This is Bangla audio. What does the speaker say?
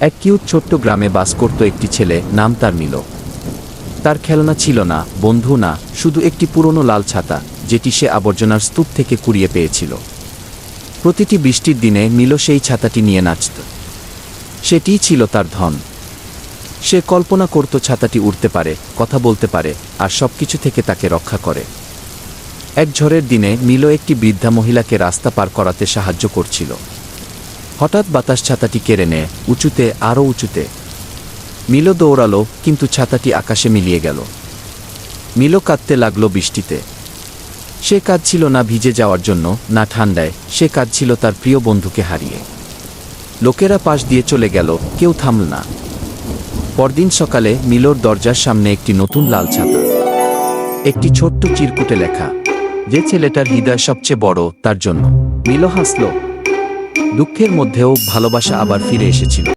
এক কিউট ছোট্ট গ্রামে বাস করত একটি ছেলে, নাম তার মিলো। তার খেলনা ছিল না, বন্ধু না, শুধু একটি পুরনো লাল ছাতা, যেটি সে আবর্জনার স্তূপ থেকে কুড়িয়ে পেয়েছিল। প্রতিটি বৃষ্টির দিনে মিলো সেই ছাতাটি নিয়ে নাচত। সেটিই ছিল তার ধন। সে কল্পনা করত ছাতাটি উড়তে পারে, কথা বলতে পারে, আর সবকিছু থেকে তাকে রক্ষা করে। এক ঝড়ের দিনে মিলো একটি বৃদ্ধা মহিলাকে রাস্তা পার করাতে সাহায্য করছিল। হঠাৎ বাতাস ছাতাটি কেড়ে নেয়, উঁচুতে, আরও উঁচুতে। মিলো দৌড়ালো, কিন্তু ছাতাটি আকাশে মিলিয়ে গেল। মিলো কাঁদতে লাগল বৃষ্টিতে। সে কাঁদছিল না ভিজে যাওয়ার জন্য, না ঠান্ডায়, সে কাঁদছিল তার প্রিয় বন্ধুকে হারিয়ে। লোকেরা পাশ দিয়ে চলে গেল, কেউ থামল না। পরদিন সকালে মিলোর দরজার সামনে একটি নতুন লাল ছাতা, একটি ছোট্ট চিরকুটে লেখা, যে ছেলেটার হৃদয় সবচেয়ে বড় তার জন্য। মিলো হাসল। দুঃখের মধ্যেও ভালোবাসা আবার ফিরে এসেছিল।